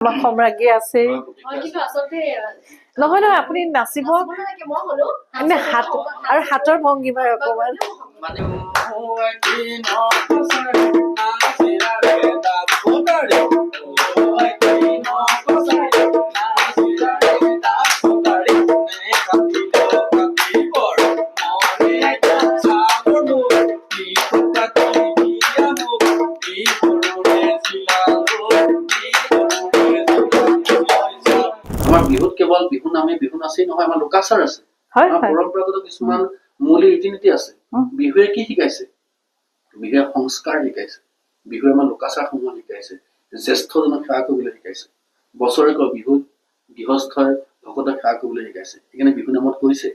সম্ৰাজ্ঞী আছে নহয় নহয় আপুনি নাচিব এনে হাত আৰু হাতৰ ভংগীমাৰ অকমান বিহুত কেৱল বিহু নামে বিহু নাচেই নহয়, আমাৰ লোকাচাৰ আছে, পৰম্পৰাগত কিছুমান মৌলিক ৰীতি নীতি আছে। বিহুৱে কি শিকাইছে? বিহুৱে সংস্কাৰ শিকাইছে, বিহুৱে আমাৰ লোকাচাৰ সমূহ শিকাইছে, জ্যেষ্ঠজনক সেৱা কৰিবলৈ শিকাইছে, বছৰেকৰ বিহুত গৃহস্থই ভকতক সেৱা কৰিবলৈ শিকাইছে। সেইকাৰণে বিহু নামত কৈছে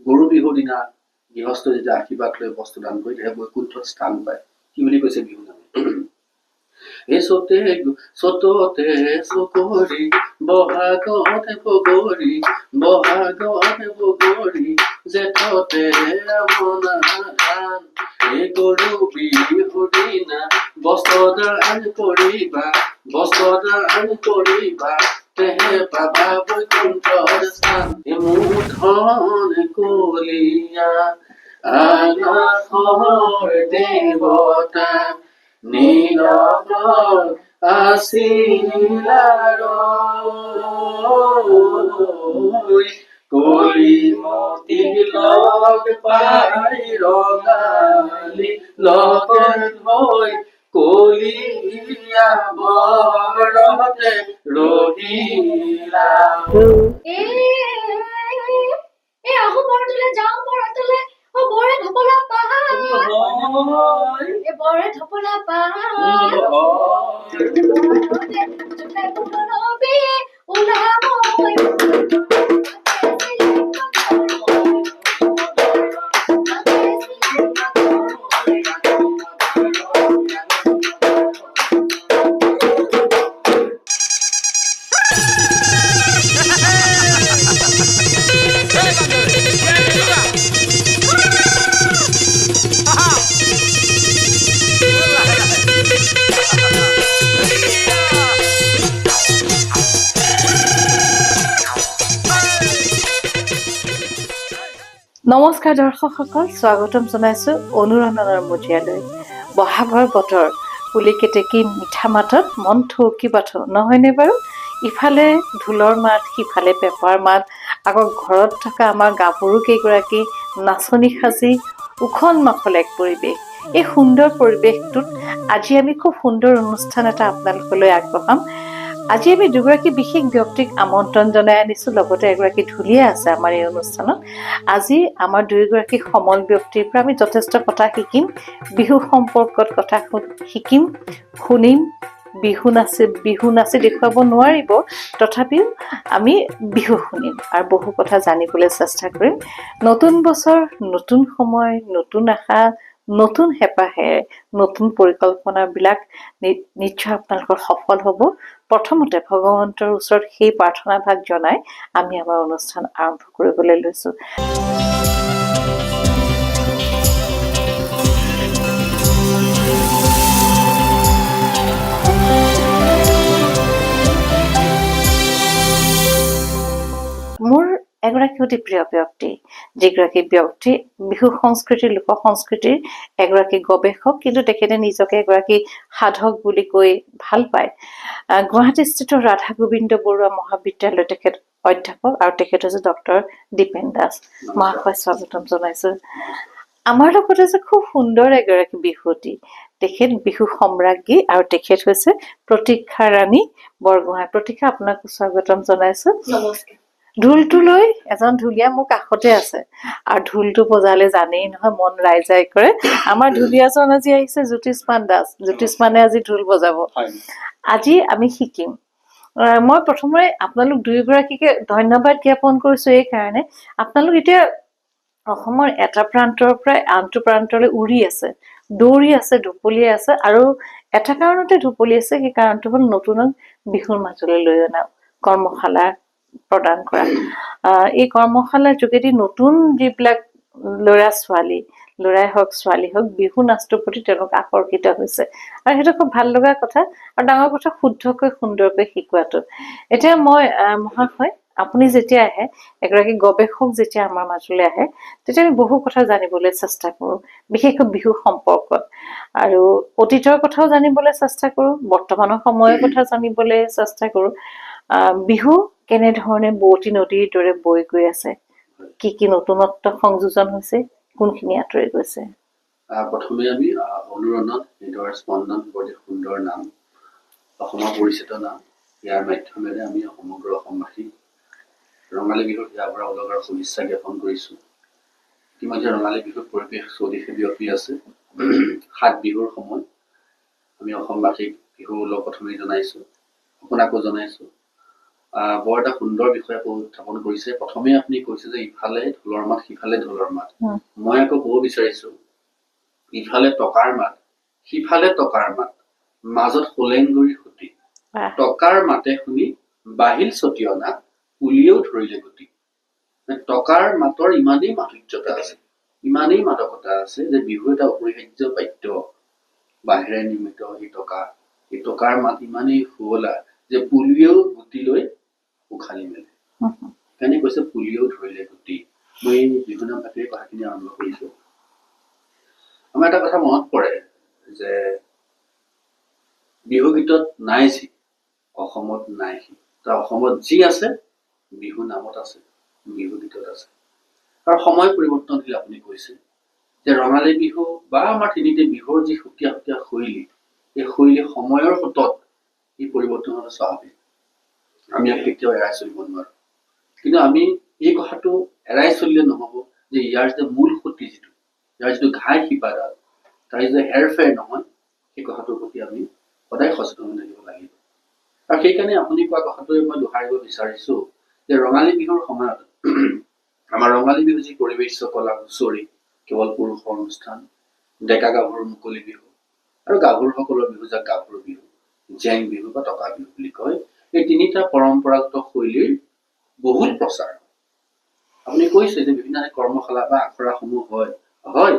গৰু বিহুৰ দিনা গৃহস্থ যেতিয়া আশীৰ্বাদ লৈ বস্ত্ৰ দান কৰি তেতিয়া বৈকুণ্ঠত স্থান পায়। কি বুলি কৈছে বিহু নামে? এসোতে চততে চকৰি বহাগতে বগৰী বহাগতে বগৰী জেঠতে আমনা ধান এই গৰু বিহুৰ দিনা বস্ত্ৰদান কৰিবা বস্ত্ৰদান কৰিবা তেহে পাবা বৈকুণ্ঠৰ স্থান। মুঠন কলিয়া আকাশৰ দেৱতা নীলকৰ আছিলাৰৈ কলিমতি লগ পাই ৰঙালী লগে হৈ কলিয়া বৰতে ৰহিলা। আহো বৰতলে যাওঁ বৰতলে বৰে ধপলা পাহাৰ বৰে ধপলা পাহাৰ ওলাব নমস্কাৰ দৰ্শকসকল, স্বাগতম জনাইছো অনুৰঞ্জনৰ মজিয়ালৈ। বহাগৰ বতৰ পুলি কেতেকী মিঠা মাতত মন থৌকি পাথো নহয়নে বাৰু? ইফালে ঢোলৰ মাত, সিফালে পেঁপাৰ মাত, আকৌ ঘৰত থকা আমাৰ গাভৰু কেইগৰাকী নাচনি সাজি উখল মাখল এক পৰিৱেশ। এই সুন্দৰ পৰিৱেশটোত আজি আমি খুব সুন্দৰ অনুষ্ঠান এটা আপোনালোকলৈ আগবঢ়াম। আজি আমি দুগৰাকী বিশেষ ব্যক্তিক আমন্ত্ৰণ জনাই আনিছো, লগতে এগৰাকী ঢুলীয়া আছে আমাৰ এই অনুষ্ঠানত। আজি আমাৰ দুয়োগৰাকী সমল ব্যক্তিৰ পৰা আমি যথেষ্ট কথা শিকিম, বিহু সম্পৰ্কত কথা শিকিম, শুনিম। বিহু নাচি দেখুৱাব নোৱাৰিব, তথাপিও আমি বিহু শুনিম আৰু বহু কথা জানিবলৈ চেষ্টা কৰিম। নতুন বছৰ, নতুন সময়, নতুন আশা, নতুন হেঁপাহেৰে নতুন পৰিকল্পনাবিলাক নিশ্চয় আপোনালোকৰ সফল হ'ব। প্ৰথমতে ভগৱন্তৰ ওচৰত সেই প্ৰাৰ্থনা ভাগ জনাই আমি আমাৰ অনুষ্ঠান আৰম্ভ কৰিবলৈ লৈছোঁ। মোৰ এগৰাকী অতি প্ৰিয় ব্যক্তি, যিগৰাকী ব্যক্তি বিহু সংস্কৃতিৰ, লোক সংস্কৃতিৰ এগৰাকী গৱেষক, কিন্তু তেখেতে নিজকে এগৰাকী সাধক বুলি কৈ ভাল পায়। গুৱাহাটীস্থিত ৰাধা গোবিন্দ বৰুৱা মহাবিদ্যালয়ত তেখেত অধ্যাপক আৰু তেখেত হৈছে ডক্টৰ দীপেন দাস। মহাশয় স্বাগতম জনাইছো। আমাৰ লগত আছে খুব সুন্দৰ এগৰাকী বিহুৱতী, তেখেত বিহু সম্ৰাজ্ঞী আৰু তেখেত হৈছে প্ৰতীক্ষা ৰাণী বৰগোহাঁই। প্ৰতীক্ষা, আপোনাক স্বাগতম জনাইছো। নমস্কাৰ। ঢোলটো লৈ এজন ঢুলীয়া মোৰ কাষতে আছে আৰু ঢোলটো বজালে জানেই নহয় মন ৰাইজাই কৰে। আমাৰ ঢুলীয়াজন আজি আহিছে জ্যোতিষ্মান দাস। জ্যোতিষ্মানে আজি ঢোল বজাব। আজি আমি শিকিম। মই প্ৰথমে আপোনালোক দুয়োগৰাকীকে ধন্যবাদ জ্ঞাপন কৰিছো এই কাৰণে, আপোনালোক এতিয়া অসমৰ এটা প্ৰান্তৰ পৰা আনটো প্ৰান্তলৈ উৰি আছে, দৌৰি আছে, ঢুপলি আছে, আৰু এটা কাৰণতে ঢুপলি আছে, সেই কাৰণটো হ'ল নতুনক বিহুৰ মাজলৈ লৈ অনা কৰ্মশালা প্ৰদান কৰা। এই কৰ্মশালাৰ যোগেদি নতুন যিবিলাক ল'ৰা ছোৱালী, ল'ৰাই হওক ছোৱালী হওক বিহু নাচটোৰ প্ৰতি তেওঁলোক আকৰ্ষিত হৈছে আৰু সেইটো খুব ভাল লগা কথা আৰু ডাঙৰ কথা শুদ্ধকৈ সুন্দৰকৈ শিকোৱাটো। এতিয়া মই মহাশয় আপুনি যেতিয়া আহে এগৰাকী গৱেষক যেতিয়া আমাৰ মাজলৈ আহে তেতিয়া আমি বহু কথা জানিবলৈ চেষ্টা কৰোঁ, বিশেষকৈ বিহু সম্পৰ্কত আৰু অতীতৰ কথাও জানিবলৈ চেষ্টা কৰোঁ, বৰ্তমানৰ সময়ৰ কথা জানিবলৈ চেষ্টা কৰোঁ। বিহু কেনেধৰণে বোৱতী নদীৰ দৰে বৈ গৈ আছে, কি কি নতুনত্ব সংযোজন হৈছে, কোনখিনি আঁতৰি গৈছে? প্ৰথমে আমি অনুৰণন হৃদয়ৰ স্পন্দন অতি সুন্দৰ নাম, অসমৰ পৰিচিত নাম, ইয়াৰ মাধ্যমেৰে আমি সমগ্ৰ অসমবাসী ৰঙালী বিহুত ইয়াৰ পৰা ওলগাৰ শুভেচ্ছা জ্ঞাপন কৰিছোঁ। ইতিমধ্যে ৰঙালী বিহুৰ পৰিৱেশ চৌদিশে বিয়পি আছে। 7 বিহুৰ সময় আমি অসমবাসীক বিহু ওলগ প্ৰথমে জনাইছোঁ, আপোনাকো জনাইছোঁ। বৰ এটা সুন্দৰ বিষয় উত্থাপন কৰিছে। প্ৰথমে আপুনি কৈছে যে ইফালে ঢোলৰ মাত সিফালে ঢোলৰ মাত। মই আকৌ ক'ব বিচাৰিছো ইফালে টকাৰ মাত সিফালে টকাৰ মাত, মাজত হোলেংগুৰি সুতি, টকাৰ মাতে শুনি বাহিল ছটিয়না পুলিয়েও ধৰিলে গুটি। টকাৰ মাতৰ ইমানেই মাধুৰ্যতা আছে, ইমানেই মাদকতা আছে যে বিহু এটা অপৰিহাৰ্য বাদ্য, বাহিৰে নিৰ্মিত এই টকাৰ মাত ইমানেই শুৱলা যে পুলিয়েও গুটি লৈ উখালি মেলে। সেইকাৰণে কৈছে পুলিয়েও ধৰিলে গুটি। মই বিহু নাম পাতিৰ কথাখিনি আৰম্ভ কৰিছো। আমাৰ এটা কথা মনত পৰে যে বিহু গীতত নাই যি, অসমত নাই সি। অসমত যি আছে বিহু নামত আছে, বিহু গীতত আছে। আৰু সময় পৰিৱৰ্তনশীল। আপুনি কৈছে যে ৰঙালী বিহু বা আমাৰ তিনিটি বিহুৰ যি সুকীয়া সুকীয়া শৈলী, এই শৈলী সময়ৰ সোঁতত ই পৰিৱৰ্তন হোৱাটো স্বাভাৱিক। আমি কেতিয়াও এৰাই চলিব নোৱাৰো। কিন্তু আমি এই কথাটো এৰাই চলিলে নহব যে ইয়াৰ যে মূল সুঁতি যিটো, ইয়াৰ যিটো ঘাই শিপাডাল, তাৰ যে হেৰফেৰ নহয়, সেই কথাটোৰ প্ৰতি আমি সদায় সচেতন হৈ থাকিব লাগিব। আৰু সেইকাৰণে আপুনি কোৱা কথাটোৱে মই দোহাৰিব বিচাৰিছো যে ৰঙালী বিহুৰ সময়ত আমাৰ ৰঙালী বিহু যি পৰিৱেশ কলা হুঁচৰি কেৱল পুৰুষৰ অনুষ্ঠান, ডেকা গাভৰুৰ মুকলি বিহু আৰু গাভৰুসকলৰ বিহু যাক গাভৰু বিহু, জেং বিহু বা টকা বিহু বুলি কয়, এই তিনিটা পৰম্পৰাগত শৈলীৰ বহুল প্ৰচাৰ। আপুনি কৈছে যে বিভিন্ন কৰ্মশালা বা আখৰা সমূহ হয়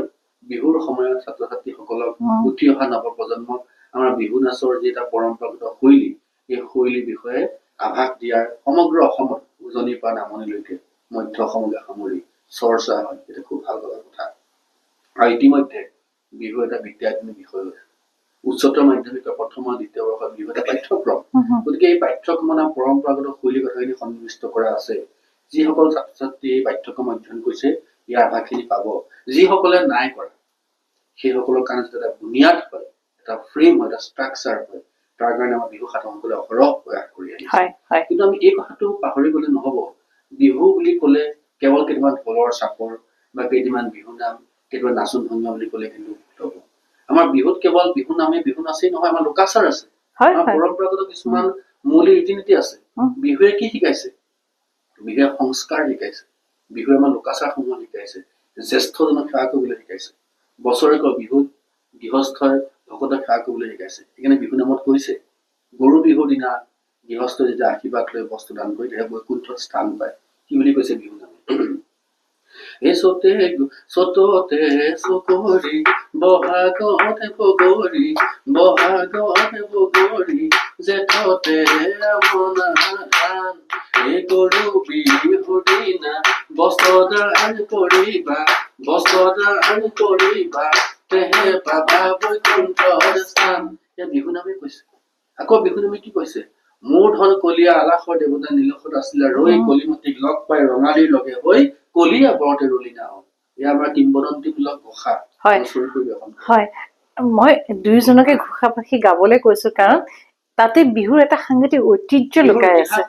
বিহুৰ সময়ত ছাত্ৰ ছাত্ৰীসকলক উঠি অহা নৱপ্ৰজন্মক আমাৰ বিহু নাচৰ যি এটা পৰম্পৰাগত শৈলী, এই শৈলীৰ বিষয়ে আভাস দিয়াৰ সমগ্ৰ অসমত উজনিৰ পৰা নামনিলৈকে মধ্য অসমলৈ সামৰি চৰ্চা হয়। এটা খুব ভাল লগা কথা। আৰু ইতিমধ্যে বিহু এটা বিদ্যায়তনিক বিষয় হৈছে। উচ্চতৰ মাধ্যমিকৰ প্ৰথম আৰু দ্বিতীয় বৰ্ষত বিহু এটা পাঠ্যক্ৰম। গতিকে এই পাঠ্যক্ৰমত পৰম্পৰাগত শৈলীৰ কথাখিনি সন্নিৱিষ্ট কৰা আছে। যিসকল ছাত্ৰ ছাত্ৰী এই পাঠ্যক্ৰম অধ্যয়ন কৰিছে ইয়াৰ আভাসখিনি পাব। যিসকলে নাই কৰা সেইসকলৰ কাৰণে এটা বুনিয়াদ হয়, এটা ফ্ৰেম হয়, এটা ষ্ট্ৰাকচাৰ হয়। তাৰ কাৰণে আমাৰ বিহু সাধকসকলে অহৰহ প্ৰয়াস কৰি আহিছে। কিন্তু আমি এই কথাটো পাহৰি গলে নহব। বিহু বুলি কলে কেৱল কেইটামান ঢোলৰ চাপৰ বা কেইটামান বিহু নাম, কেইটামান নাচোন ভংগীমা বুলি কলে কিন্তু হব। আমাৰ বিহুত কেৱল বিহু নামে বিহু নাচেই নহয়, আমাৰ লোকাচাৰ আছে, আমাৰ পৰম্পৰাগত কিছুমান মৌলিক ৰীতি নীতি আছে। বিহুৱে কি শিকাইছে? বিহুৱে সংস্কাৰ শিকাইছে, বিহুৱে আমাৰ লোকাচাৰ সমূহ শিকাইছে, জ্যেষ্ঠজনক সেৱা কৰিবলৈ শিকাইছে, বছৰেকৰ বিহুত গৃহস্থই ভকতক সেৱা কৰিবলৈ শিকাইছে। সেইকাৰণে বিহু নামত কৈছে গৰু বিহুৰ দিনা গৃহস্থ যেতিয়া আশীৰ্বাদ লৈ বস্তু দান কৰি তেতিয়া বৈকুণ্ঠত স্থান পায়। কি বুলি কৈছে বিহু নামত? চততে চকৰি বহাগতে বগৰী, বহাগতে বগৰী জেঠতে আমনা ধান, এই গৰু বিহুৰ দিনা বস্ত্ৰদান কৰিবা, বস্ত্ৰদান কৰিবা, তেহে পাবা বৈকুণ্ঠৰ স্থান। এয়া বিহু নামে কৈছে। আকৌ বিহু নামে কি কৈছে? মোৰ ধন কলিয়া আলাসৰ দেৱতা নীলসত আছিলে, ৰৈ কলিমতীক লগ পাই ৰঙালীৰ লগে হৈ কলিয়া বৰতে ৰলি নাও। এয়া আমাৰ কিংবদন্তিমূলক ঘোষা। হয়, মই দুয়োজনকে ঘোষা পাখি গাবলৈ কৈছো কাৰণ তাতে বিহুৰ এটা সাংঘাতিক ঐতিহ্য লুকাই আছে।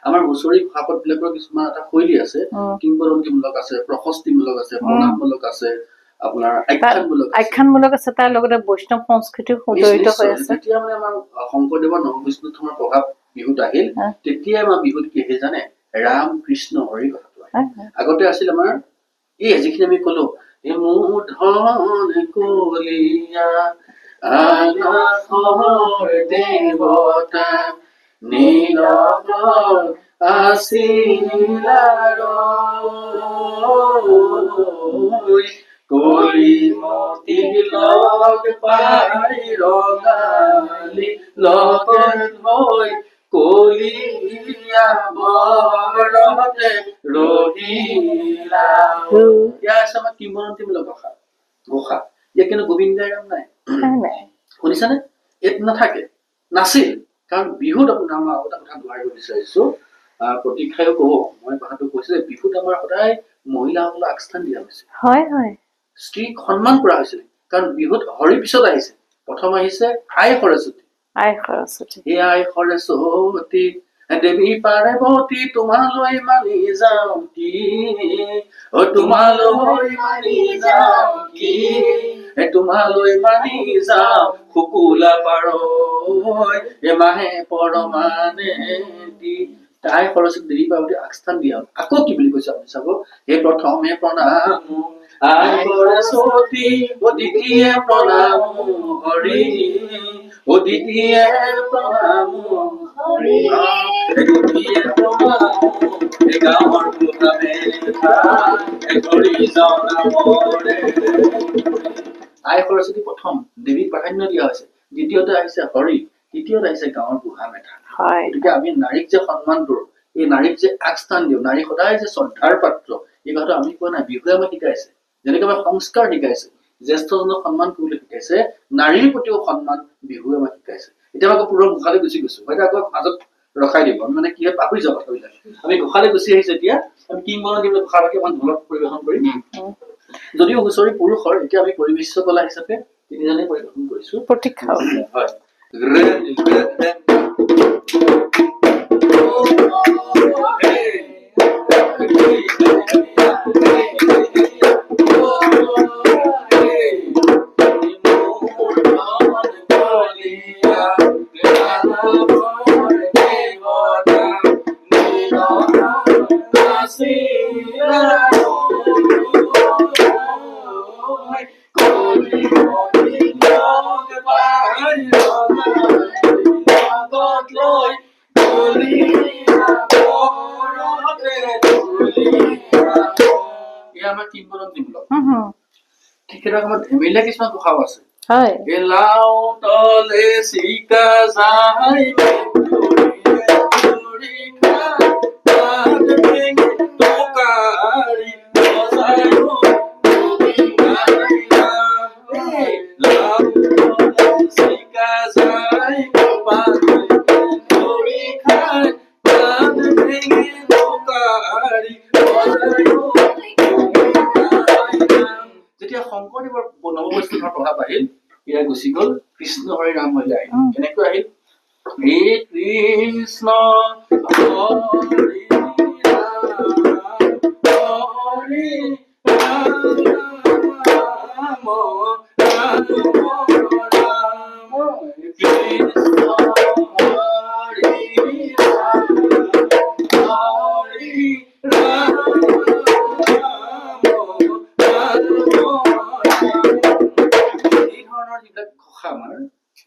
আমাৰ হুঁচৰি ঘোষাপদ বিলাকৰ কিছুমান এটা শৈলী আছে, কিংবদন্তিমূলক আছে, প্ৰশস্তিমূলক আছে, প্ৰণামমূলক আছে, আপোনাৰ আখ্যানমূলক আছে, তাৰ লগতে বৈষ্ণৱ সংস্কৃতি জড়িত হৈ আছে। যেতিয়া মানে আমাৰ শংকৰদেৱৰ নৱবৈষ্ণৱ ধৰ্মৰ প্ৰভাৱ বিহুত আহিল, তেতিয়া আমাৰ বিহুত কি আহিল জানে? ৰাম কৃষ্ণ হৰি কথাটো আহিল। আগতে আছিল আমাৰ এই যিখিনি আমি কলো মোৰ ধন কলিয়া আলাসৰ দেৱতা নীলগত আসিলাৰৈ কলি মতি লগ পাই ৰঙালী লগত হৈ কলিয়া বৰতে ৰহিলা। ইয়াৰ আছে আমাৰ কিংবদন্তিমূলক ঘোষা। ইয়াত কিন্তু গোবিন্দাই ৰাম নাই, শুনিছানে? ইয়াত নাথাকে, নাছিল। কাৰণ বিহুত আপোনাৰ মই আৰু এটা কথা দোহাৰিব বিচাৰিছো, প্ৰতীক্ষায়ো কব, মই কথাটো কৈছো যে বিহুত আমাৰ সদায় মহিলাসকলক আগস্থান দিয়া হৈছিল, স্ত্ৰীক সন্মান কৰা হৈছিল। কাৰণ বিহুত হৰি পিছত আহিছে, প্ৰথম আহিছে আই সৰস্বতী। আই সৰস্বতী দেৱী পাৰ্বতী তোমালৈ মানি যাওঁ কি, তোমালৈ মানি যাওঁ কি, তোমালৈ মানি যাওঁ শুকুলা পাৰৈ এমাহে পৰমানে দি। আই সৰস্বতী দেৱী পাৰ্বতী আগস্থান দিয়া। আকৌ কি বুলি কৈছে আপুনি চাব, হে প্ৰথমে প্ৰণাম আই সৰস্বতী, দ্বিতীয় প্ৰণাম হৰি, দ্বিতীয় প্ৰণাম হৰি, তৃতীয় প্ৰণাম গাঁৱৰ গোসামে হৰি যাওঁ নামৰে। আই সৰস্বতী প্ৰথম দেৱীক প্ৰাধান্য দিয়া হৈছে, দ্বিতীয়তে আহিছে হৰি, তৃতীয়তে আহিছে গাঁৱৰ বুঢ়া মেথা। গতিকে আমি নাৰীক যে সন্মান কৰো, এই নাৰীক যে আগস্থান দিওঁ, নাৰী সদায় যে শ্ৰদ্ধাৰ পাত্ৰ, এই কথাটো আমি কোৱা নাই, বিহুৱে আমাক শিকাইছে। যেনেকৈ আমাৰ সংস্কাৰ শিকাইছে, জ্যেষ্ঠজনক সন্মান কৰিবলৈ শিকাইছে, নাৰীৰ প্ৰতিও সন্মান বিহুৱে আমাক শিকাইছে। এতিয়া আকৌ পুনৰ গোসালে গুচি গৈছো, হয়তো আকৌ মাজত ৰখাই দিব, আমি মানে কি হয় পাহৰি যাব কথাবিলাক। আমি গোসালে গুচি আহিছো, এতিয়া আমি কিংবদন্তিমূলক ঘোষাভাগে অকমান ঢোলক পৰিৱেশন কৰিম। যদিও হুঁচৰি পুৰুষৰ, এতিয়া আমি পৰিবেশ্য কলা হিচাপে তিনিজনে পৰিৱেশন কৰিছো। প্ৰতীক্ষা হয়। ধেমেলীয়া কিছুমান কথাও আছে। লাও তলে চিকা যায় শংকৰদেৱৰ নৱবৈষ্ণৱৰ প্ৰভাৱ আহিল, এয়া গুচি গল কৃষ্ণ হৰি ৰাম হৰি আহিল। কেনেকৈ আহিল? হে কৃষ্ণ হৰি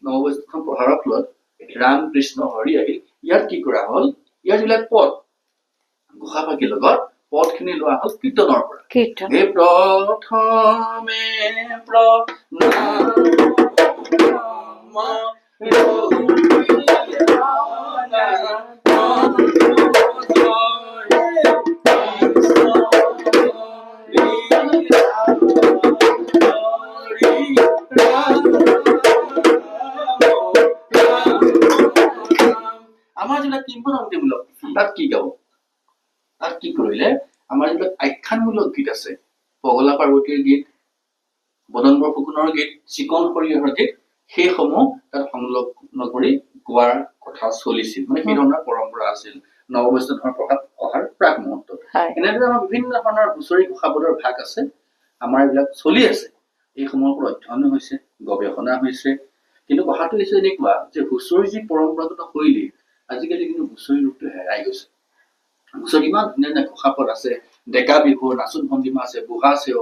নৱবৈষ্ণৱ প্ৰভাৱৰ ফলত ৰাম কৃষ্ণ হৰি আহিল। ইয়াত কি কৰা হল, ইয়াৰ যিবিলাক পদ ঘোষাভাগীৰ লগত পদ খিনি লোৱা হল কীৰ্তনৰ পৰা। হে প্ৰথমে আমাৰ যিবিলাক কিংবদন্তিমূলক, তাত কি গাব, তাত কি কৰিলে, আমাৰ যিবিলাক আখ্যানমূলক গীত আছে, পগলা পাৰ্বতীৰ গীত, বদন বৰফুকনৰ গীত, চিকন সৰিয়হৰ গীত, সেইসমূহ তাত সংলগ্ন কৰি গোৱাৰ কথা চলিছিল। মানে সেই ধৰণৰ পৰম্পৰা আছিল নৱবৈষ্ণৱৰ প্ৰভাৱ অহাৰ প্ৰাক মুহূৰ্তত। এনেদৰে আমাৰ বিভিন্ন ধৰণৰ হুঁচৰি ঘোষাপদৰ ভাগ আছে, আমাৰ এইবিলাক চলি আছে। এইসমূহৰ ওপৰত অধ্যয়ন হৈছে, গৱেষণা হৈছে। কিন্তু কথাটো হৈছে এনেকুৱা যে হুঁচৰি যি পৰম্পৰাগত শৈলী, আজিকালি কিন্তু হুঁচৰি ৰূপটো হেৰাই গৈছে। হুঁচৰি ইমান ধুনীয়া ধুনীয়া ঘোষাপদ আছে, ডেকা বিহুৰ নাচোন ভংগীমা আছে, বুঢ়া চেও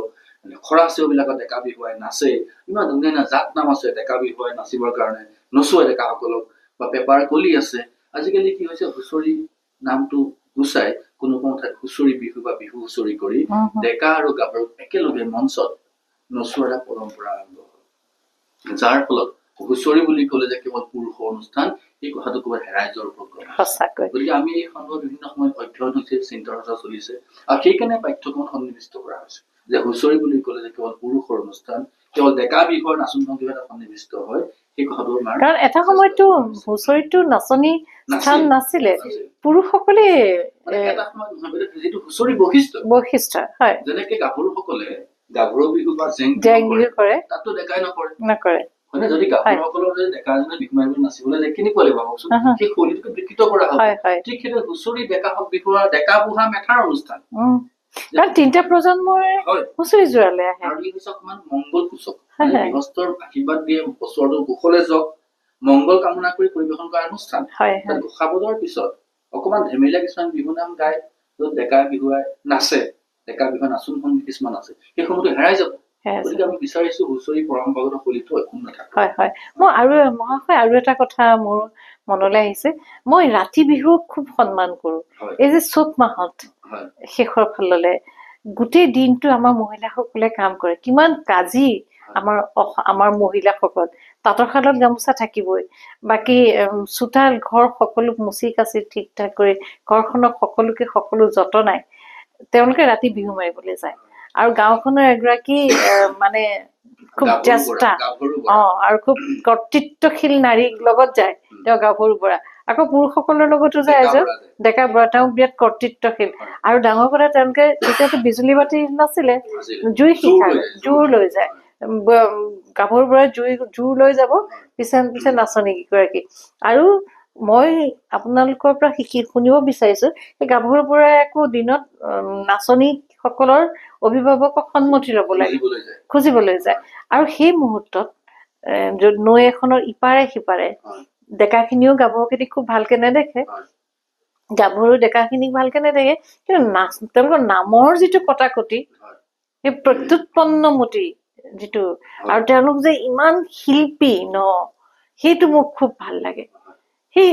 খৰা চেও বিলাকত ডেকা বিহুৱাই নাচে, ইমান ধুনীয়া ধুনীয়া জাত নাম আছে ডেকা বিহুৱাই নাচিবৰ কাৰণে, নচুৱাই ডেকাসকলক, বা পেপাৰ কলি আছে। আজিকালি কি হৈছে, হুঁচৰি নামটো গুচাই কোনো ঠাইত হুঁচৰি বিহু বা বিহু হুঁচৰি কৰি ডেকা আৰু গাভৰুক একেলগে মঞ্চত নচোৱাৰ এটা পৰম্পৰা আৰম্ভ হ'ল, যাৰ ফলত হুঁচৰি বুলি ক'লে যে কেৱল পুৰুষৰ অনুষ্ঠান এই কথাটো ক'ৰবাত হেৰাই যোৱাৰ উপক্ৰম। গতিকে আমি এই সন্দৰ্ভত বিভিন্ন সময়ত অধ্যয়ন হৈছে, চিন্তা চৰ্চা চলিছে, আৰু সেইকাৰণে পাঠ্যক্ৰমত সন্নিৱিষ্ট কৰা হৈছে যে হুঁচৰি বুলি ক'লে যে কেৱল পুৰুষৰ অনুষ্ঠান, কেৱল ডেকা বিহুৰ নাচোন ভংগীমা সন্নিৱিষ্ট হয়, সেই কথাটো আমাৰ কাৰণ এটা সময়তো হুঁচৰিতো নাচনী স্থান নাছিলে, পুৰুষসকলে এটা সময়ত যিটো হুঁচৰি বৈশিষ্ট্য হয়, যেনেকে গাভৰুসকলে গাভৰু বিহু বা জেং বিহু কৰে, তাতো ডেকাই নকৰে হয়নে? যদি গাভৰুসকলৰ যদি ডেকা এজনে বিহু মাৰিবলৈ নাচিবলৈ যায় কেনেকুৱা লাগিব ভাবকচোন, সেই শৈলীটোকে বিকৃত কৰা হ'ব। ঠিক সেইটো হুঁচৰি ডেকা বিহু ডেকা বুঢ়া মেথাৰ অনুষ্ঠান, কাৰণ 3টা প্ৰজন্মৰে হুঁচৰি জোৰালে আহে, আৰু ই হৈছে অকমান মংগল সূচক, গৃহস্থৰ আশীৰ্বাদ দিয়ে বছৰটো কুশলে যাওক মংগল কামনা কৰি পৰিৱেশন কৰা অনুষ্ঠান। ঘোষা বজোৱাৰ পিছত অকমান ধেমেলীয়া কিছুমান বিহু নাম গাই য'ত ডেকা বিহুৱাই নাচে, ডেকা বিহুৱা নাচোন সংগীত কিছুমান আছে, সেই সময়টো হেৰাই যাব। গতিকে আমি বিচাৰিছো হুঁচৰি পৰম্পৰাগত শৈলীটো অক্ষুণ্ণ থাকক। মই মহাশয় আৰু এটা কথা মোৰ মনলৈ আহিছে, মই ৰাতি বিহুক খুব সন্মান কৰো। এই যে চ'ত মাহত শেষৰ ফাললে গোটেই দিনটো আমাৰ মহিলাসকলে কাম কৰে, কিমান কাজি আমাৰ মহিলাসকল, তাঁতৰ শালত গামোচা থাকিবই, বাকী চোতাল ঘৰ সকলো মুচি কাচি ঠিক ঠাক কৰি ঘৰখনক সকলো যতনাই তেওঁলোকে ৰাতি বিহু মাৰিবলৈ যায়, আৰু গাঁওখনৰ এগৰাকী মানে খুব জ্যেষ্ঠা আৰু খুব কৰ্তৃত্বশীল নাৰীৰ লগত যায়, তেওঁ গাভৰু বৰা, আকৌ পুৰুষসকলৰ লগতো যায় এজন ডেকা বৰা, তেওঁ বিৰাট কৰ্তৃত্বশীল। আৰু ডাঙৰ কথা তেওঁলোকে তেতিয়াতো বিজুলী বাতি নাছিলে, জুই শিখালে, জোৰ লৈ যায়, গাভৰু বৰাই জোৰ লৈ যাব, পিছে নাচনী কেইগৰাকী। আৰু মই আপোনালোকৰ পৰা শুনিব বিচাৰিছো যে গাভৰু বৰাই আকৌ দিনত নাচনী সকলৰ অভিভাৱকক সন্মতি ল'ব লাগে, খুজিবলৈ যায়, আৰু সেই মুহূৰ্তত নৈ এখনৰ ইপাৰে সিপাৰে ডেকাখিনিও গাভৰুখিনি খুব ভালকে নেদেখে, গাভৰু ডেকাখিনিক ভালকে নেদেখে, কিন্তু তেওঁলোকৰ নামৰ যিটো কটাকটি, সেই প্ৰত্যুৎপন্নমতি যিটো, আৰু তেওঁলোক যে ইমান শিল্পী সেইটো মোক খুব ভাল লাগে। সেই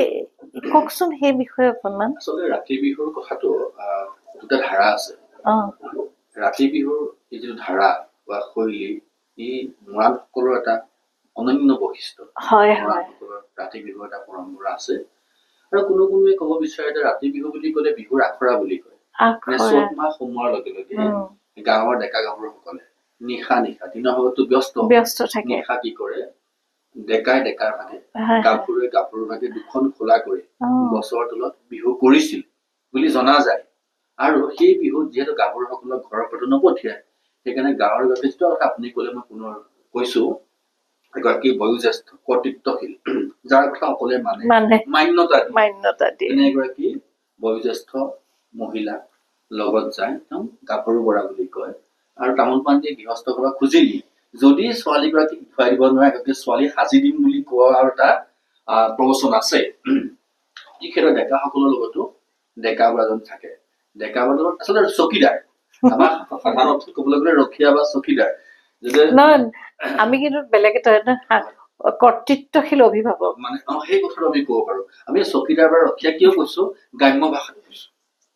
কওকচোন সেই বিষয়ে অকণমান। আচলতে ৰাতি বিহুৰ কথাটো দুটা ধাৰা আছে। ৰাতি বিহুৰ এই যিটো ধাৰা বা শৈলী, ই মৰাণসকলৰ এটা অনন্য বৈশিষ্ট্য। মৰাণসকলৰ ৰাতি বিহুৰ এটা পৰম্পৰা আছে, আৰু কোনোৱে ক'ব বিচাৰে যে ৰাতি বিহু বুলি ক'লে বিহুৰ আখৰা বুলি কয়। চ'ত মাহ সোমোৱাৰ লগে লগে গাঁৱৰ ডেকা গাভৰুসকলে নিশা দিনৰ ভাগতো ব্যস্ত থাকে, নিশা কি কৰে, ডেকাৰ ভাগে গাভৰুৱে গাভৰুৰ ভাগে দুখন খোলা কৰি গছৰ তলত বিহু কৰিছিল বুলি জনা যায়। আৰু সেই বিহুত যিহেতু গাভৰুসকলক ঘৰৰ পৰা নপঠিয়ায়, সেইকাৰণে গাঁৱৰ যথেষ্ট কথা আপুনি ক'লে, মই পুনৰ কৈছো, এগৰাকী বয়োজ্যেষ্ঠ কৰ্তৃত্বশীল, যাৰ কথা সকলোৱে মান্যতা দিয়ে, এনে এগৰাকী বয়োজ্যেষ্ঠ মহিলা লগত যায়, তেওঁ গাভৰু বৰা বুলি কয়, আৰু তামোল পাণ দি গৃহস্থ ঘৰক খুজিলি যদি ছোৱালীগৰাকীক ধুৱাই দিব নোৱাৰে, গতিকে ছোৱালী সাজি দিম বুলি কোৱা আৰু এটা প্ৰবচন আছে। ঠিক সেইদৰে ডেকাসকলৰ লগতো ডেকা বৰাজন থাকে, ডেকা বৰাজন আচলতে চকীদাৰ, আমাৰ সাধাৰণ অৰ্থত ক'বলৈ গ'লে ৰখীয়া বা চকীদাৰ, আমি কিন্তু বেলেগ এটা কৰ্তৃত্বশীল অভিভাৱক, মানে সেই কথাটো আমি ক'ব পাৰো। আমি চকীদাৰ বা ৰখীয়া কিয় কৈছো, গ্ৰাম্য ভাষাত কৈছো,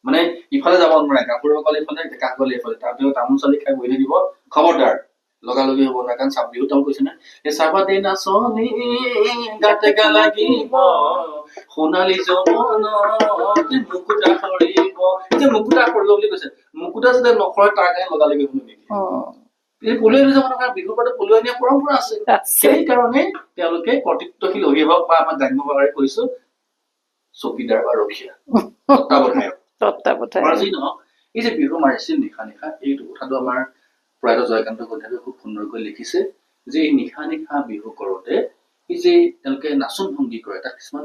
মানে ইফালে যাব নোৱাৰে, গাভৰুসকলে ইফালে ডেকাসকলে ইফালে, তাৰপিছত তামোল চালি খাই বহি থাকিব, খবৰদাৰ লগালগি হ'ব নোৱাৰে, কাৰণ বিহু তেওঁ কৈছে নে, এই চাবাদে নাচনী গাতেগা লাগিব সোণালী যৌৱনত মুকুতা সৰিব, যে মুকুতা সৰিব বুলি কৈছে, মুকুতা যেতিয়া নসৰে তাৰ কাৰণে লগালগি হ'ব নেকি, পলুৱাই লৈ যাব নহয়, বিহুৰ পৰা পলুৱাই নিয়া পৰম্পৰা আছে। সেইকাৰণে তেওঁলোকে কৰ্তৃত্বশীল অভিভাৱক বা আমাৰ গ্ৰাম্য ভাষাৰে কৈছো চকীদাৰ বা ৰখীয়া, তত্ত্বাৱধায়ক। যি নহওক, এই যে বিহু মাৰিছিল নিশা এইটো কথাটো আমাৰ প্ৰয়াত জয়কান্ত কলিতাই খুব সুন্দৰকৈ লিখিছে, যে এই নিশা বিহু কৰোতে এই যে তেওঁলোকে নাচোন ভংগী কৰে, তাত কিছুমান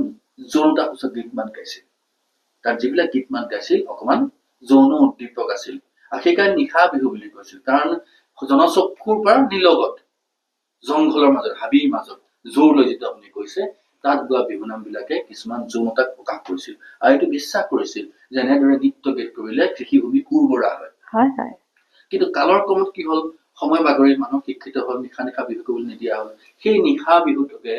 যৌনতা সূচক গীত মাত গাইছিল, তাত যিবিলাক গীত মাত গাইছিল অকমান যৌন উদ্দীপক আছিল, আৰু সেইকাৰণে নিশা বিহু বুলি কৈছিল, কাৰণ জনচক্ষুৰ পৰা নিলগত জংঘলৰ মাজত, হাবিৰ মাজত জোৰ লৈ যিটো আপুনি কৈছে, তাত গোৱা বিহুনাম বিলাকে কিছুমান যৌনতাক প্ৰকাশ কৰিছিল, আৰু এইটো বিশ্বাস কৰিছিল যে এনেদৰে নৃত্য গীত কৰিলে কৃষিভূমি উৰ্বৰা হয়। কিন্তু কালৰ ক্ৰমত কি হ'ল, সময় বাগৰি মানুহ শিক্ষিত হ'ল, নিশা বিহু কৰিবলৈ নিদিয়া হ'ল, সেই নিশা বিহুটোকে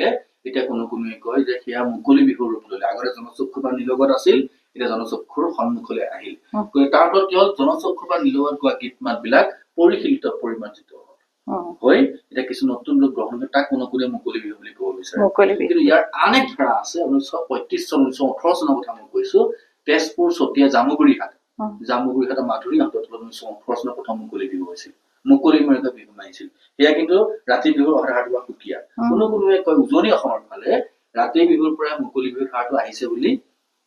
এতিয়া কোনোৱে কয় যে সেয়া মুকলি বিহুৰ ৰূপ ল'লে। আগতে জনচক্ষু বা নিলগত আছিল, এতিয়া জনচক্ষুৰ সন্মুখলৈ আহিল তাৰ ফলত কি হ'ল জনচক্ষু বা নীলগত গোৱা গীত মাত বিলাক পৰিশীলিত পৰিমাৰ্জিত হৈ এতিয়া কিছু নতুন ৰূপ গ্ৰহণ কৰি তাক কোনো কোনে মুকলি বিহু বুলি ক'ব বিচাৰে কিন্তু ইয়াৰ আন এক ধাৰা আছে 1935 চন 1918 চনৰ কথা মই কৈছো তেজপুৰ চতিয়া জামুগুৰিহাটৰ মাধুৰী হাতত 1918 চনৰ প্ৰথম মুকলি বিহু হৈছিল মুকলি মূৰীয়াকৈ বিহু মাৰিছিল সেয়া কিন্তু ৰাতি বিহুৰ অৰ্ধাহাৰটো বা সুকীয়া কোনোৱে কয় উজনি অসমৰ ফালে ৰাতি বিহুৰ পৰা মুকলি বিহুৰ ধাৰাটো আহিছে বুলি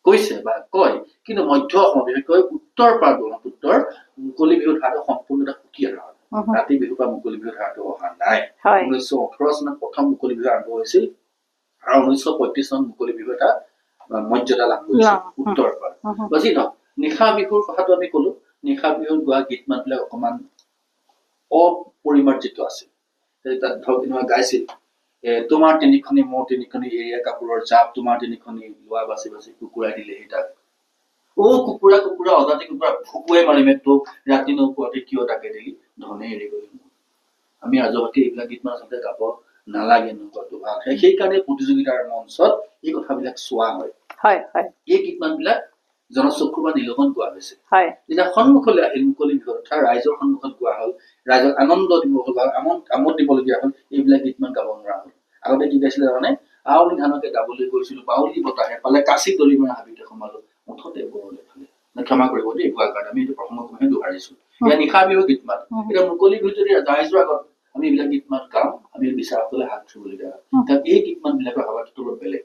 কৈছে বা কয় কিন্তু মধ্য অসম বিশেষকৈ উত্তৰ পাৰ ব্ৰহ্মপুত্ৰৰ মুকলি বিহুৰ ধাৰাটো সম্পূৰ্ণ এটা সুকীয়া ধাৰা ৰাতি বিহু বা মুকলি বিহুৰ ধাৰাটো অহা নাই 1918 চনত প্ৰথম মুকলি বিহু আৰম্ভ হৈছিল আৰু 1935 চনত মুকলি বিহু এটা মৰ্যাদা লাভ কৰিছিল উত্তৰ পাৰ বুজি ন নিশা বিহুৰ কথাটো আমি কলো নিশা বিহুৰ গোৱা গীত মাতবিলাক অকমান অপৰিমাৰ্জিত আছিল তাত ধৰক এনেকুৱা গাইছিল তোমাৰ তিনিখনি মোৰ তিনিখনি এৰিয়া কাপোৰৰ জাপ তোমাৰ তিনিখনি লোৱা বাচি বাচি কুকুৰাই দিলে তাক কুকুৰা কুকুৰা অজাতি কুকুৰা ভুকুৱাই মাৰিমে তোক ৰাতি নপুৱাতে কিয় তাকে দিলি ধনে এৰি গলি আমি ৰাজহুৱাকে এইবিলাক গীত মাত আচলতে গাব নালাগে নোকোৱাটো ভাল সেইকাৰণে প্ৰতিযোগিতাৰ মঞ্চত এই কথাবিলাক চোৱা হয় এই গীত মাতবিলাক জনচক্ষু বা নীলগত গোৱা হৈছে যেতিয়া সন্মুখলৈ আহিল মুকলি বিহুৰ অৰ্থাৎ ৰাইজৰ সন্মুখত গোৱা হ'ল ৰাইজক আনন্দ দিব হ'ল বা আমোদ দিবলগীয়া হ'ল এইবিলাক গীত মান গাব নোৱাৰা হ'ল আগতে কি গাইছিলে মানে আউলি ধানকে গাবলৈ গৈছিলো বাউলি বতাহে পালে কাচি দলি মাৰা হাবিতে সোমালো মুঠতে বৰলে ফালে ক্ষমা কৰিব দেই গোৱাৰ কাৰণে আমি এইটো প্ৰসংগক্ৰমে দোহাৰিছো এতিয়া নিশা বিহু গীত মাত এতিয়া মুকলি বিহু যদি ৰাইজৰ আগত আমি এইবিলাক গীত মাত গাওঁ আমি বিচাৰকলৈ হাত ধুবলগীয়া হয় এই গীত মাত বিলাকৰ হাৱাটো অলপ বেলেগ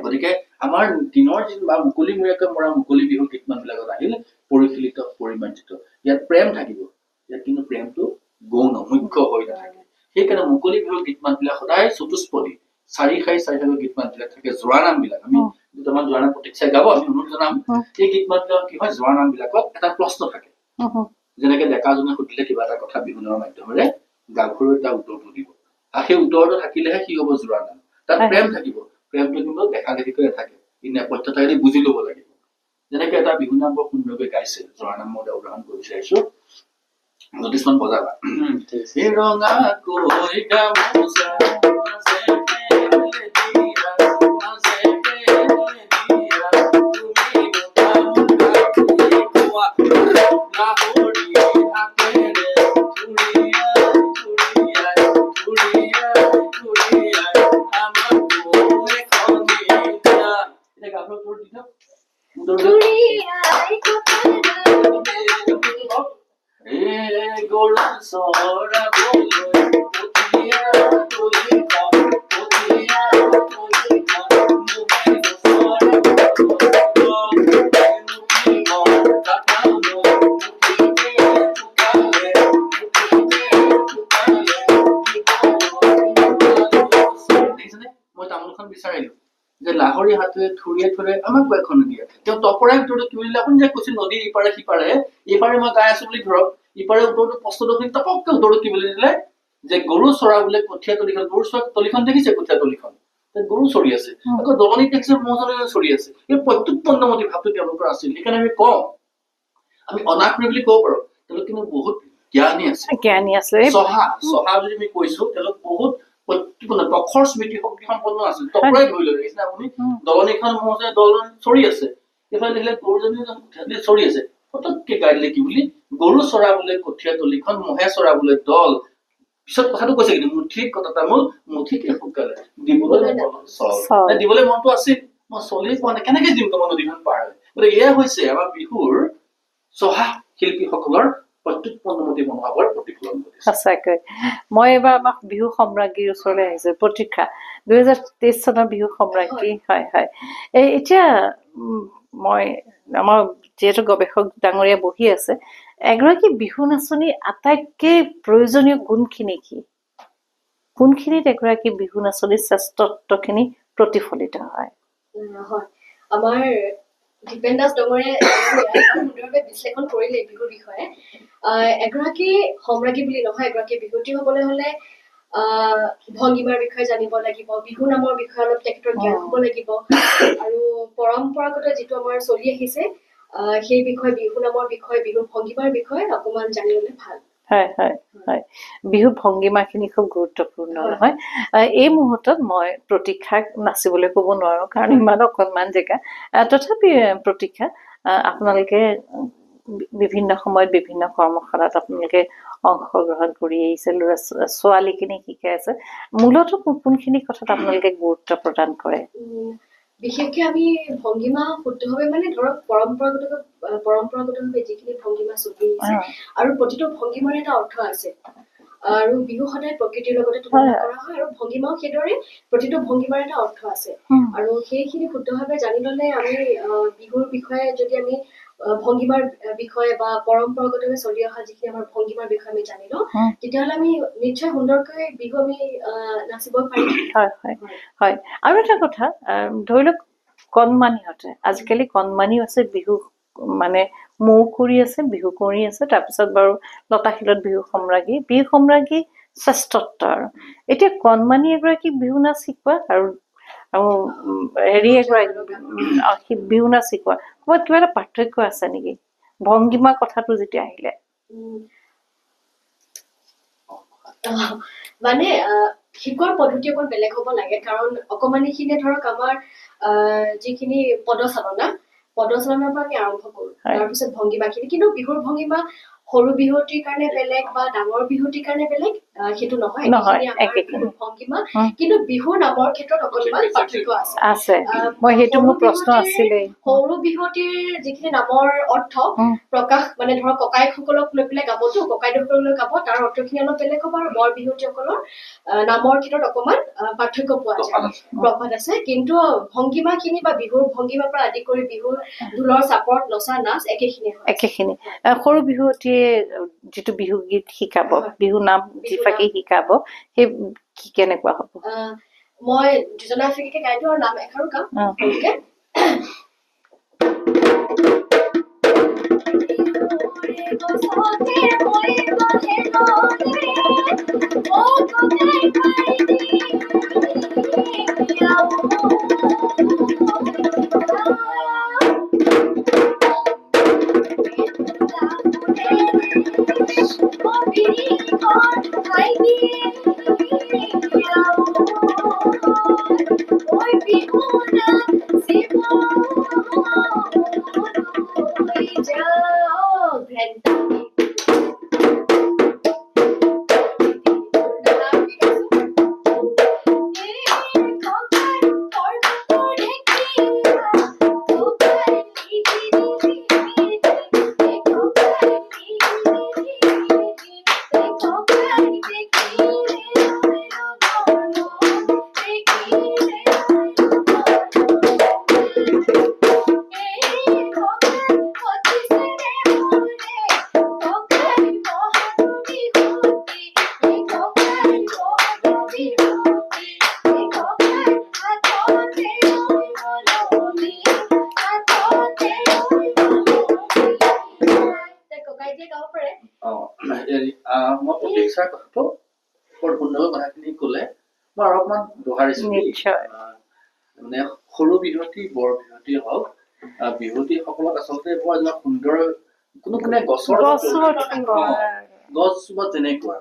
গতিকে আমাৰ দিনৰ যি বা মুকলি মূৰীয়াকৈ মৰা মুকলি বিহু গীত মাত বিলাকত আহিল পৰিশীলিত পৰিমাৰ্জিত ইয়াত প্ৰেম থাকিব ইয়াত কিন্তু প্ৰেমটো গৌণ মুখ্য হৈ নাথাকে সেইকাৰণে মুকলি বিহুৰ গীত মাত বিলাক সদায় চতুষ্পদী চাৰি গীত মাত বিলাক থাকে জোৰা নাম বিলাক আমি দুটামান জোৰা নাম প্ৰতীক্ষাই গাব আমি অনুৰোধ জনাম এই গীত মাত বিলাক কি হয় জোৰা নাম বিলাকত এটা প্ৰশ্ন থাকে যেনেকে ডেকাজনে সুধিলে কিবা এটা কথা বিহুনৰ মাধ্যমেৰে গাভৰু এটা উত্তৰটো দিব আৰু সেই উত্তৰটো থাকিলেহে কি হব জোৰা নাম তাত প্ৰেম থাকিব প্ৰেমটো কিন্তু দেখা দেখিকৈ থাকে ই নেপথ্যতাৰে বুজি লব লাগিব যেনেকে এটা বিহু নাম বৰ সুন্দৰকৈ গাইছে জোৰা নাম মই উদাহৰণ কৰি চাইছো জ্যোতিষমান বজাবা ৰঙা কৈ গামোচা লাহৰি হাতে থুৰিয়ে থুৰে আমাক এখন দিয়ে তেওঁ তপৰাই উত্তৰটো কি বুলিলে আপুনি যে কৈছিল নদীৰ ইপাৰে সিপাৰে এইপাৰে মই গাই আছো বুলি ধৰক ইপাৰে উত্তৰটো প্ৰশ্নটো শুনি তপককে উত্তৰটো কি বুলি দিলে যে গৰু চৰা বোলে কঠীয়া তলিখন গৰু চৰা তলিখন দেখিছে কঠীয়া তলিখন গৰু চৰি আছে আকৌ দলনিত দেখিছে মহজনে চৰি আছে এই প্ৰত্যুৎপন্নমতি ভাৱটো তেওঁলোকৰ আছিল সেইকাৰণে আমি কওঁ আমি অনাখৰি বুলি ক'ব পাৰো তেওঁলোক কিন্তু বহুত জ্ঞানী আছে চহা যদি আমি কৈছো তেওঁলোক বহুত তখৰ স্মৃতি শক্তি সম্পন্ন আছিল তপৰাই ধৰি লৈ দেখিছে আপুনি দলনিখন মহজে দলন চৰি আছে এইফালে দেখিলে গৰুজনী চৰি আছে পতককে গাই দিলে কি বুলি গৰু চৰা বোলে কঠীয়া তলিখন মহে চৰা বোলে দল পিছত কথাটো কৈছে কিন্তু মুঠিত কথা তামোল মুঠিতে শুকালে দিবলৈ মনটো আছিল মই চলি পোৱা নাই কেনেকে দিম তোমাৰ নদীখন পাৰ হয় গতিকে এয়া হৈছে আমাৰ বিহুৰ চহা শিল্পীসকলৰ প্ৰত্যুৎপন্নমতি মনোভাৱৰ প্ৰতিফলন ঘটিছে সঁচাকৈ মই এবাৰ আমাৰ বিহু সম্ৰাজ্ঞীৰ ওচৰলৈ আহিছো প্ৰতীক্ষা 2023 চনৰ বিহু সম্ৰাজ্ঞী হয় এতিয়া মই আমাৰ যিহেতু গৱেষক ডাঙৰীয়া বহি আছে এগৰাকী বিহু নাচনীৰ আটাইতকৈ প্ৰয়োজনীয় গুণখিনি কি কোনখিনিত এগৰাকী বিহু নাচনীৰ শ্ৰেষ্ঠত্বখিনি প্ৰতিফলিত হয় আমাৰ দীপেন দাস ডাঙৰীয়াই সুন্দৰভাৱে বিশ্লেষণ কৰিলে বিহুৰ বিষয়ে এগৰাকী সম্ৰাজ্ঞী বুলি নহয় এগৰাকী বিহুৱতী হবলৈ হলে ভংগীমাৰ বিষয়ে জানিব লাগিব বিহু নামৰ বিষয়ে অলপ তেখেতৰ জ্ঞান হ'ব লাগিব আৰু পৰম্পৰাগত যিটো আমাৰ চলি আহিছে সেই বিষয়ে বিহু নামৰ বিষয়ে বিহুৰ ভংগীমাৰ বিষয়ে অকমান জানিবলৈ ভাল হয় হয় হয় বিহু ভংগীমাখিনি খুব গুৰুত্বপূৰ্ণ নহয় এই মুহূৰ্তত মই প্ৰতীক্ষাক নাচিবলৈ ক'ব নোৱাৰো কাৰণ ইমান অকণমান জেগা তথাপি প্ৰতীক্ষা আপোনালোকে বিভিন্ন সময়ত বিভিন্ন কৰ্মশালাত আপোনালোকে অংশগ্ৰহণ কৰি আহিছে ল'ৰা ছোৱালীখিনিক শিকাই আছে মূলতঃ কোনখিনি কথাত আপোনালোকে গুৰুত্ব প্ৰদান কৰে বিশেষকৈ আমি ভংগীমা শুদ্ধভাৱে মানে ধৰক পৰম্পৰাগতভাৱে যিখিনি ভংগীমা চলি আহিছে আৰু প্ৰতিটো ভংগীমাৰ এটা অৰ্থ আছে আৰু বিহু সদায় প্ৰকৃতিৰ লগতে তুলনা কৰা হয় আৰু ভংগীমাও সেইদৰে প্ৰতিটো ভংগীমাৰ এটা অৰ্থ আছে আৰু সেইখিনি শুদ্ধভাৱে জানি ল'লে আমি বিহুৰ বিষয়ে যদি আমি ভংগীমাৰ বিষয়ে বা পৰম্পৰাগতভাৱে চলি অহা যিখিনি আমাৰ ভংগীমাৰ বিষয়ে আমি জানি লওঁ তেতিয়াহ'লে আমি নিশ্চয় সুন্দৰকৈ বিহু আমি নাচিব পাৰিম হয় হয় হয় আৰু এটা কথা ধৰি লওক কণমানিহঁতে আজিকালি কণমানিও আছে বিহু মানে মৌ কুঁৱৰী আছে বিহু কুঁৱৰী আছে তাৰপিছত বাৰু লতাশিলত বিহু সম্ৰাজ্ঞী শ্ৰেষ্ঠত্ব আৰু এতিয়া কণমানি এগৰাকী বিহু নাচ শিকোৱা আৰু হেৰি এগৰাকী বিহু নাচ শিকোৱা ক'ৰবাত কিবা এটা পাৰ্থক্য আছে নেকি ভংগীমা কথাটো যেতিয়া আহিলে মানে শিকোৱাৰ পদ্ধতি অকণ বেলেগ হ'ব লাগে কাৰণ অকণমানিখিনিয়ে ধৰক আমাৰ যিখিনি পদচালনাৰ পৰা আমি আৰম্ভ কৰোঁ তাৰপিছত ভংগীমাখিনি কিন্তু বিহুৰ ভংগীমা সৰু বিহুৱতীৰ কাৰণে বেলেগ বা ডাঙৰ বিহুৱতীৰ কাৰণে বেলেগ সেইটো নহয় ভংগীমা কিন্তু বিহুৰ নামৰ ক্ষেত্ৰত অকণমান পাৰ্থক্য আছে সৰু বিহুৱতীৰ যিখিনি নামৰ অৰ্থ প্ৰকাশ মানে ধৰক ককায়েকসকলক লৈ পেলাই গাবতো ককাইদেউসকলক লৈ গাব তাৰ অৰ্থখিনি অলপ বেলেগ হ'ব আৰু বৰ বিহুৱতীসকলৰ নামৰ ক্ষেত্ৰত অকণমান পাৰ্থক্য পোৱা যায় প্ৰভাৱ আছে কিন্তু ভংগীমাখিনি বা বিহুৰ ভংগীমাৰ পৰা আদি কৰি বিহুৰ ঢোলৰ চাপৰত নচা নাচ একেখিনি সৰু বিহুৱতীয়ে যিটো বিহু গীত শিকাব বিহু নাম যিফাকে শিকাব সেই কেনেকুৱা হ'ব মই দুজনা ফিৰিকে গাই দিওঁ আৰু নাম এষাৰো গাম সৰুকে মই প্ৰতীক্ষাৰ কথাটো বৰ সুন্দৰ কথাখিনি ক'লে মই অলপমান দোহাৰিছো মানে সৰু বিহুৱতী বৰ বিহুৱতী হওক বিহুৱতীসকলক আচলতে বৰ এটা সুন্দৰ কোনোনে গছজোপা যেনেকুৱা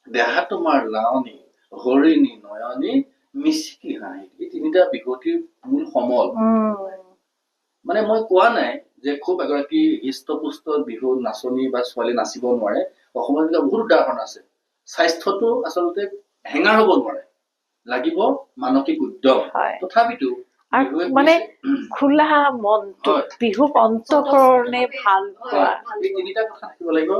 দেহা তোমাৰ লাৱনী হৰিণী নয়নী মিচিকি হাঁহি এই তিনিটা বিহুৱতীৰ মূল সমল মানে মই কোৱা নাই যে খুব এগৰাকী হৃষ্টপুষ্ট বিহু নাচনী বা ছোৱালী নাচিব নোৱাৰে অসমত বহুত উদাহৰণ আছে স্বাস্থ্যটো আচলতে হেঙাৰ হ'ব নোৱাৰে লাগিব মানসিক উদ্যম তথাপিতো মানে খোলা মনটো বিহুক অন্তঃকৰণে ভাল পোৱা এই তিনিটা কথা থাকিব লাগিব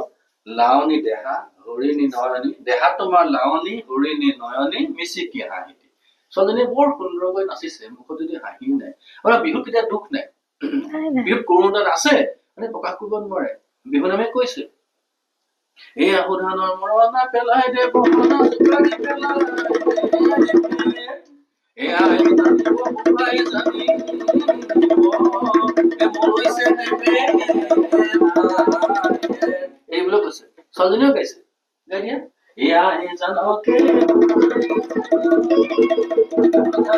লাৱনী দেহা হৰিণী নয়নী দেহা তোমাৰ লাৱনী হৰিণী নয়নী মিচিকি হাঁহি ছোৱালীজনীয়ে বৰ সুন্দৰকৈ নাচিছে মুখত যদি হাঁহিও নাই আৰু বিহুত কেতিয়া দুখ নাই বিহুত কৰোণা আছে মানে প্ৰকাশ কৰিব নোৱাৰে বিহু নামে কৈছে এয়া সুধানৰ মৰণা পেলাই দে বহনা জোকাৰি পেলাই এয়া বুঢ়াই জানি এইবিলাক কৈছে ছোৱালীজনীও গাইছে গাই দিয়া এয়া জানকে বিভিন্ন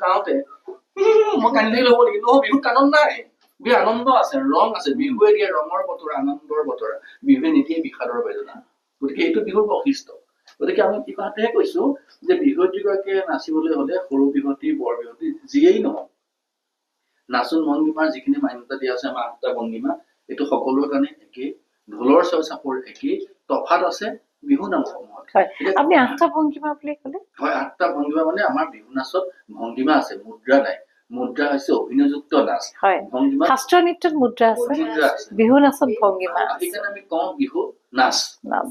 গাঁৱতে মই কান্দি ল'ব লাগিব বিহুত কানন নাই বিহু আনন্দ আছে ৰং আছে বিহুৱে দিয়ে ৰঙৰ বতৰা আনন্দৰ বতৰা বিহুৱে নিদিয়ে বিষাদৰ বেদনা গতিকে এইটো বিহুৰ বৈশিষ্ট্য গতিকে আমি কি কথাটোহে কৈছো যে বিহুৱতীগৰাকীয়ে নাচিবলৈ হলে সৰু বিহুৱতী বৰ বিহুৱতী যিয়েই নহওক নাচোন ভংগীমাৰ যিখিনি মান্যতা দিয়া আছে আমাৰ 8টা ভংগীমা এইটো সকলোৰে কাৰণে একেই ঢোলৰ ছয় চাপৰ একেই তফাত আছে বিহু নামসমূহত আপুনি 8টা ভংগীমা বুলি ক'লে হয় 8টা ভংগীমা মানে আমাৰ বিহু নাচত ভংগীমা আছে মুদ্ৰা নাই মুদ্ৰা হৈছে অভিনয়যুক্ত নাচ ভংগীমা শাস্ত্ৰীয় নৃত্যত মুদ্ৰা আছে বিহু নাচত ভংগীমা সেইকাৰণে আমি কওঁ বিহু নাচ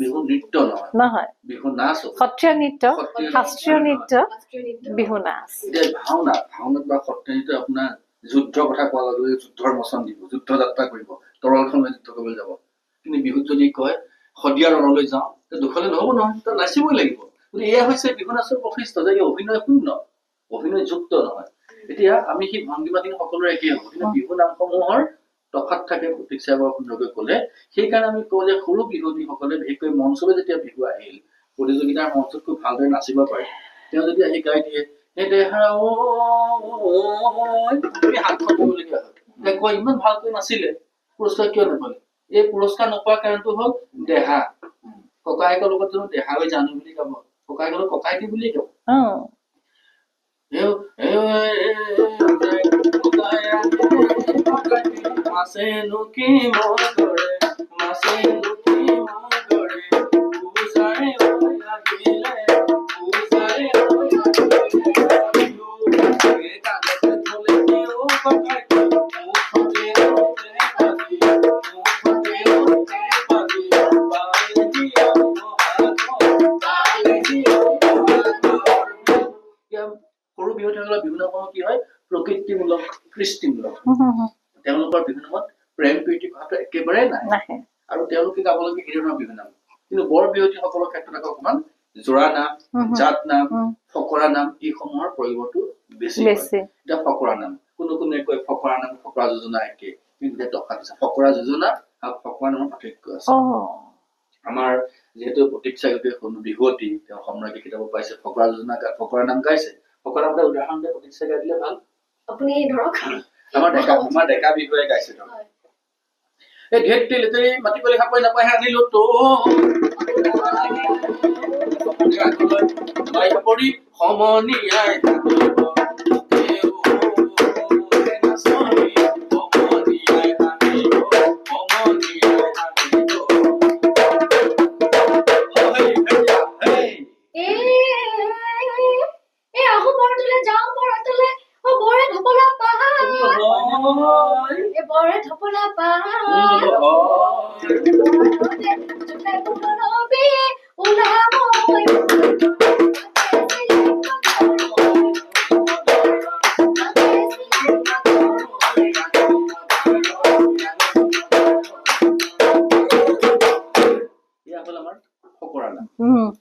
বিহু নৃত্য নহয় বিহু নাচ সত্ৰীয়া নৃত্য শাস্ত্ৰীয় নৃত্য বিহু নাচ ভাওনাত বা সত্ৰীয়া নৃত্য আপোনাৰ যুদ্ধৰ কথা কোৱা লগে যুদ্ধৰ মচন দিব যুদ্ধ যাত্ৰা কৰিব তৰলখন লৈ যুদ্ধ কৰিবলৈ যাব কিন্তু বিহুত যদি কয় শদিয়া ৰণলৈ যাওঁ দুখলে নহ'ব নহয় তাত নাচিবই লাগিব গতিকে এয়া হৈছে বিহু নাচৰ বৈশিষ্ট্য যে অভিনয় শূন্য অভিনয়যুক্ত নহয় এতিয়া আমি সেই ভংগীমাখিনি সকলোৰে একেই হ'ব কিন্তু বিহু নামসমূহৰ তফাত থাকে প্ৰতীক্ষা বৰ সুন্দৰকৈ ক'লে সেইকাৰণে আমি কওঁ যে সৰু বিহুৱতীসকলে বিশেষকৈ মঞ্চলৈ যেতিয়া বিহু আহিল প্ৰতিযোগিতাৰ মঞ্চত খুব ভালদৰে নাচিব পাৰে তেওঁ যদি আহি গাই দিয়ে সেই দেহা হাতখন দিবলগীয়া হয় কয় ইমান ভালকৈ নাছিলে পুৰস্কাৰ কিয় নাপালে এই পুৰস্কাৰ নোপোৱাৰ কাৰণটো হ'ল দেহা ককায়েকৰ লগত জানো দেহা হৈ জানো বুলি কব ককায়েকৰ ককায়েকি বুলি কব সৰু বিহুসকলৰ বিভিন্ন সময়ত কি হয় প্ৰকৃতিমূলক কৃষ্টিমূলক তেওঁলোকৰ বিভিন্ন সময়ত প্ৰেম প্ৰীতি কথাটো একেবাৰে নাই আৰু তেওঁলোকে গাবলগীয়া সেই ধৰণৰ বিহু নাম কিন্তু বৰ বিহুৱতীসকলৰ ক্ষেত্ৰত আকৌ অকমান জোৰা নাম জাত নাম ফকৰা নাম এইসমূহৰ প্ৰয়োগটো বেছি এতিয়া ফকৰা নাম কোনোৱে কয় ফকৰা নাম ফকৰা যোজনা একে কিন্তু তফাৎ আছে ফকৰা যোজনা আৰু ফকৰা নামৰ পাৰ্থক্য আছে আমাৰ যিহেতু প্ৰতীক্ষা কোনো বিহুৱতী তেওঁ সম্ৰাজ্ঞী কিতাপ পাইছে ফকৰা যোজনা ফকৰা নাম গাইছে ফকৰা নামৰ উদাহৰণ দিয়ে প্ৰতীক্ষা গাই দিলে ভাল আপুনি ধৰক আমাৰ ডেকা বিহুৱে গাইছে ধৰক এই ঢেৰটি লেতেৰি মাটি পালি খাপৈ নাপায় আনিলো তো সমনিয়াই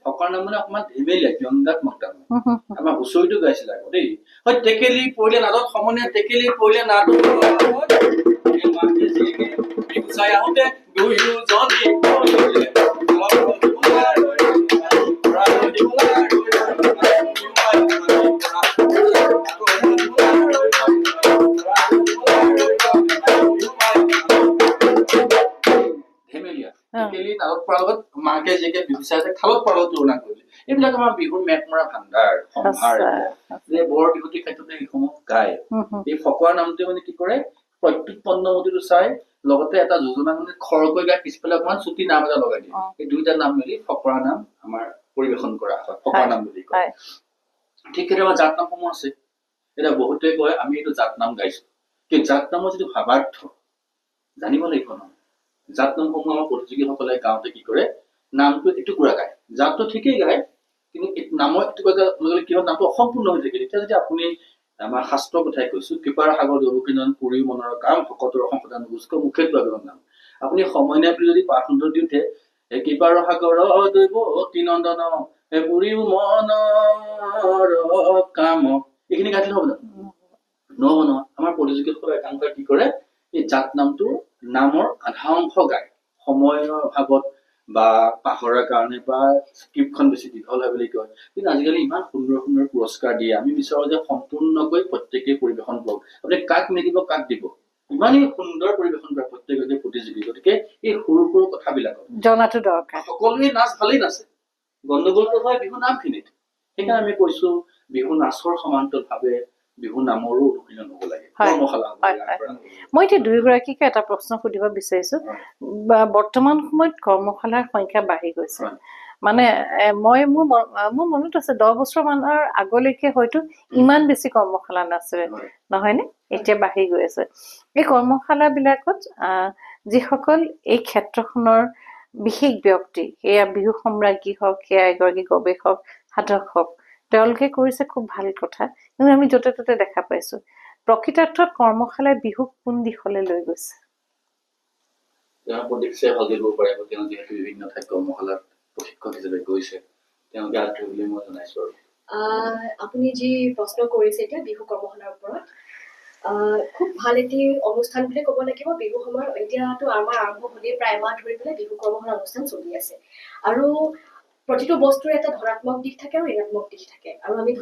ফকৰা নাম মানে অকমান ধেমেলীয়া ব্যংগাত্মক নাম আমাৰ হুঁচৰিটো গাইছিল আকৌ দেই হয় টেকেলি পৰিলে নাদত সমনীয়া টেকেলি পৰিলে নাদত চাই আহোঁতে দুয়োজনী মাকে যেকে বিচাৰে খালত পাৰত তুলনা কৰিলে এইবিলাক আমাৰ বিহুৰ মেঘমৰা ভাণ্ডাৰ সম্ভাৰ যে বৰ বিহুতিৰ ক্ষেত্ৰতে এইসমূহ গায় এই ফকৰা নামটোৱে মানে কি কৰে প্ৰত্যেক পন্নমতিটো চাই লগতে এটা যোজনা মানে খৰকৈ গাই পিছফালে অকমান চুটি নাম এটা লগাই দিয়ে এই দুইটা নাম মিলি ফকৰা নাম আমাৰ পৰিবেশন কৰা হয় ফকৰা নাম বুলি কয় ঠিক কেতিয়াবা জাত নামসমূহ আছে এতিয়া বহুতে কয় আমি এইটো জাত নাম গাইছো কিন্তু জাত নামৰ যিটো ভাৱাৰ্থ জানিব লাগিব নহয় জাত নামসমূহ আমাৰ প্ৰতিযোগীসকলে গাওঁতে কি কৰে নামটো এটুকুৰা গায় জাতটো ঠিকেই গায় কিন্তু নামৰ এটুকুৰা কিহৰ নামটো অসম্পূৰ্ণ হৈ থাকে তেতিয়া যদি আপুনি আমাৰ শাস্ত্ৰৰ কথাই কৈছো কৃপাৰ সাগৰ দৌৰকিনন পুৰী মনৰ কাম ভকতৰ সম্পদান গুস্ক মুখে তোৱাৰ নাম আপুনি সময় নাই যদি পাঠ সুন্দৰ দি উঠে কৃপাৰ সাগৰ দৈৱ তিনন্দন পুৰিও মনৰ কাম, এইখিনি গাই দিলে হ'ব জানো? নহ'ব নহয়। আমাৰ প্ৰতিযোগীসকলে একাংশই কি কৰে, এই জাত নামটো নামৰ আধা অংশ গায় সময়ৰ অভাৱত বা পাহৰাৰ কাৰণে বা স্ক্ৰিপ্টখন বেছি দীঘল হয় বুলি কয়। কিন্তু আজিকালি ইমান সুন্দৰ সুন্দৰ পুৰস্কাৰ দিয়ে, আমি বিচাৰো যে সম্পূৰ্ণকৈ প্ৰত্যেকেই পৰিৱেশন কৰক। আপুনি কাক নিদিব কাক দিব, ইমানেই সুন্দৰ পৰিৱেশন কৰে প্ৰত্যেককে প্ৰতিযোগী। গতিকে এই সৰু সৰু কথাবিলাকত জনাটো দৰকাৰ। সকলোৱে নাচ ভালেই নাচে, গণ্ডগোলটো হয় বিহু নামখিনিত। সেইকাৰণে আমি কৈছো বিহু নাচৰ সমান্তৰালভাৱে বিহু নামৰো অনুশীলন হ'ব লাগে, কৰ্মশালা হ'ব লাগে। মই এতিয়া দুয়োগৰাকীকে এটা প্ৰশ্ন সুধিব বিচাৰিছো। বৰ্তমান সময়ত কৰ্মশালাৰ সংখ্যা বাঢ়ি গৈছে। মানে মোৰ মনত আছে 10 বছৰমানৰ আগলৈকে হয়তো ইমান বেছি কৰ্মশালা নাছিলে, নহয়নে? এতিয়া বাঢ়ি গৈ আছে। এই কৰ্মশালাবিলাকত যিসকল এই ক্ষেত্ৰখনৰ বিশেষ ব্যক্তি, সেয়া বিহু সম্ৰাজ্ঞী হওক, সেয়া এগৰাকী গৱেষক সাধক হওক, তেওঁলোকে কৰিছে খুব ভাল কথা। কিন্তু আমি য'তে ত'তে দেখা পাইছো প্ৰকৃতাৰ্থত কৰ্মশালাই বিহুক কোন দিশলৈ লৈ গৈছে? তেওঁ প্ৰতিষ্ঠাই ভালকে কৰিব পাৰে, তেওঁ যিহেতু বিভিন্ন ঠাইত কৰ্মশালাত প্ৰশিক্ষক হিচাপে গৈছে, তেওঁলোকে আগ্ৰহী বুলি মই জনাইছো। আৰু আপুনি যি প্ৰশ্ন কৰিছে এতিয়া বিহু কৰ্মশালাৰ ওপৰত, খুব ভাল এটি অনুষ্ঠান বুলি ক'ব লাগিব। বিহু সময়ত এতিয়াতো আমাৰ আৰম্ভ হ'লেই প্ৰায় এমাহ ধৰি পেলাই বিহু কৰ্মশালা অনুষ্ঠান চলি আছে। আৰু প্ৰতিটো বস্তুৰ এটা ধনাত্মক দিশ থাকে আৰু ঋণাত্মক দিশ থাকে। আৰু আমি